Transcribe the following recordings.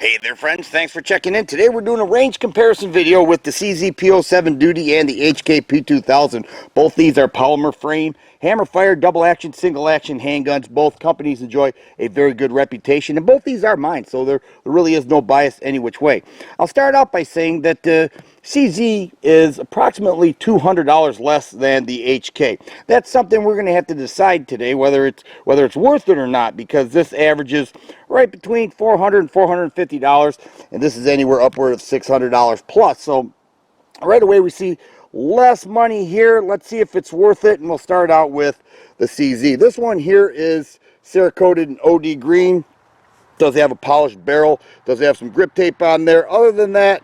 Hey there friends, thanks for checking in. Today we're doing a range comparison video with the Cz P07 Duty and the HK P2000. Both these are polymer frame, hammer fire, double action, single action handguns. Both companies enjoy a very good reputation, and both these are mine, so there really is no bias any which way. I'll start out by saying that the Cz is approximately $200 less than the HK. That's something we're going to have to decide today, whether it's worth it or not, because this averages right between $400 and $450, and this is anywhere upward of $600 plus. So right away we see less money here. Let's see if it's worth it, and we'll start out with the Cz. This one here is Cerakoted in OD green. Does have a polished barrel, does have some grip tape on there. Other than that,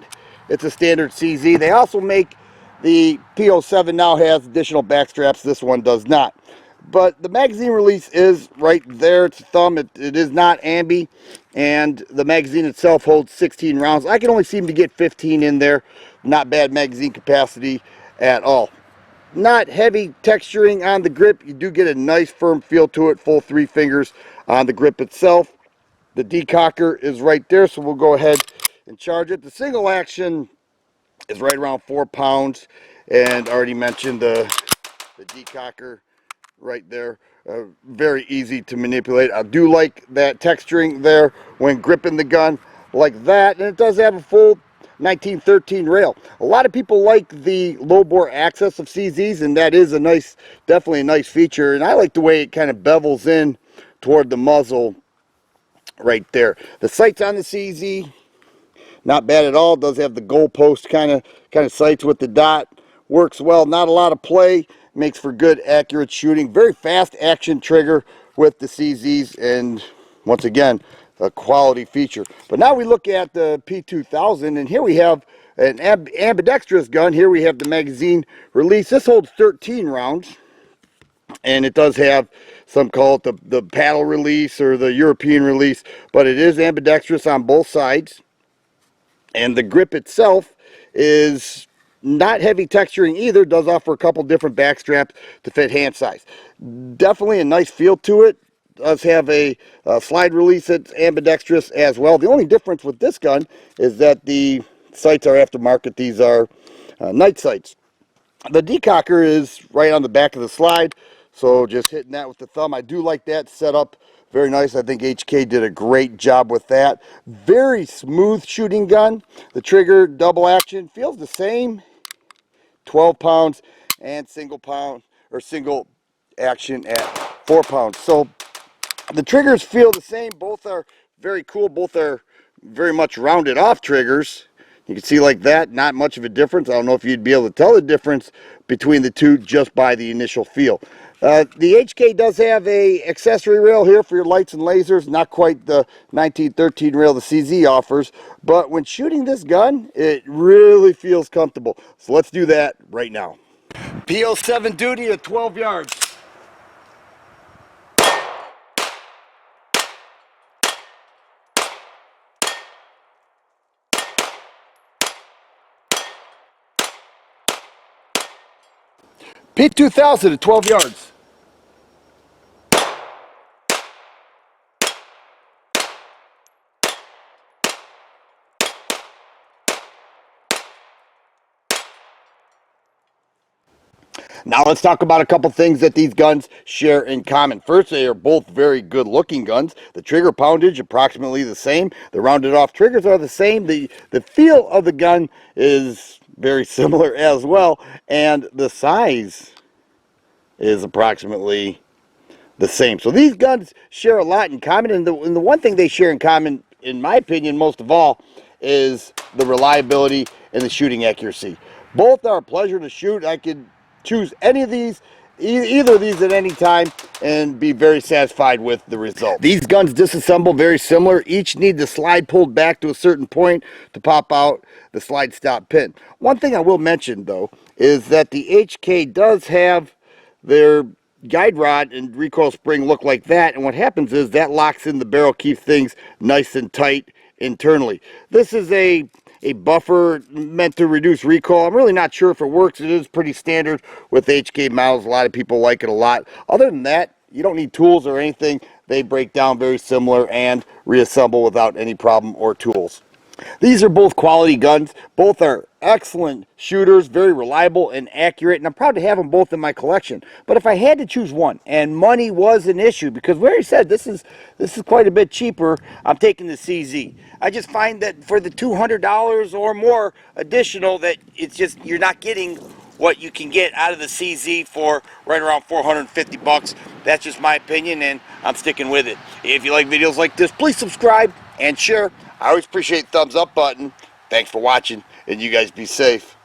it's a standard Cz. They also make the P07 now has additional back straps. This one does not. But the magazine release is right there. It's a thumb. It is not ambi, and the magazine itself holds 16 rounds. I can only seem to get 15 in there. Not bad magazine capacity at all. Not heavy texturing on the grip. You do get a nice firm feel to it. Full 3 fingers on the grip itself. The decocker is right there, so we'll go ahead and charge it. The single action is right around 4 pounds, and already mentioned the decocker right there. Very easy to manipulate. I do like that texturing there when gripping the gun like that, and it does have a full 1913 rail. A lot of people like the low bore access of CZs, and that is definitely a nice feature, and I like the way it kind of bevels in toward the muzzle right there. The sights on the CZ, not bad at all. Does have the goalpost kind of sights with the dot. Works well. Not a lot of play. Makes for good accurate shooting. Very fast action trigger with the CZs, and once again, a quality feature. But now we look at the P2000, and here we have an ambidextrous gun. Here we have the magazine release. This holds 13 rounds, and it does have some call it the paddle release or the European release, but it is ambidextrous on both sides, and the grip itself is not heavy texturing either. Does offer a couple different back straps to fit hand size. Definitely a nice feel to it. Does have a slide release that's ambidextrous as well. The only difference with this gun is that the sights are aftermarket. These are night sights. The decocker is right on the back of the slide, so just hitting that with the thumb. I do like that setup. Very nice. I think HK did a great job with that. Very smooth shooting gun. The trigger double action feels the same. 12 pounds and single action at 4 pounds. So the triggers feel the same. Both are very cool. Both are very much rounded off triggers. You can see like that, not much of a difference. I don't know if you'd be able to tell the difference between the two just by the initial feel. The HK does have a accessory rail here for your lights and lasers. Not quite the 1913 rail the CZ offers, but when shooting this gun, it really feels comfortable. So let's do that right now. P07 Duty at 12 yards. P2000 at 12 yards. Now let's talk about a couple things that these guns share in common. First, they are both very good looking guns. The trigger poundage approximately the same. The rounded off triggers are the same. The feel of the gun is very similar as well, and the size is approximately the same. So these guns share a lot in common, and the one thing they share in common, in my opinion, most of all, is the reliability and the shooting accuracy. Both are a pleasure to shoot. I could choose any of these, either of these at any time, and be very satisfied with the result. These guns disassemble very similar. Each need the slide pulled back to a certain point to pop out the slide stop pin. One thing I will mention though is that the HK does have their guide rod and recoil spring look like that, and what happens is that locks in the barrel, keeps things nice and tight internally. This is a buffer meant to reduce recoil. I'm really not sure if it works. It is pretty standard with HK models. A lot of people like it a lot. Other than that, you don't need tools or anything. they break down very similar and reassemble without any problem or tools. These are both quality guns. Both are excellent shooters, very reliable and accurate, and I'm proud to have them both in my collection. But if I had to choose one, and money was an issue, because we already said this is quite a bit cheaper, I'm taking the CZ. I just find that for the $200 or more additional, that it's just, you're not getting what you can get out of the CZ for right around 450 bucks. That's just my opinion, and I'm sticking with it. If you like videos like this, please subscribe and share. I always appreciate the thumbs up button. Thanks for watching, and you guys be safe.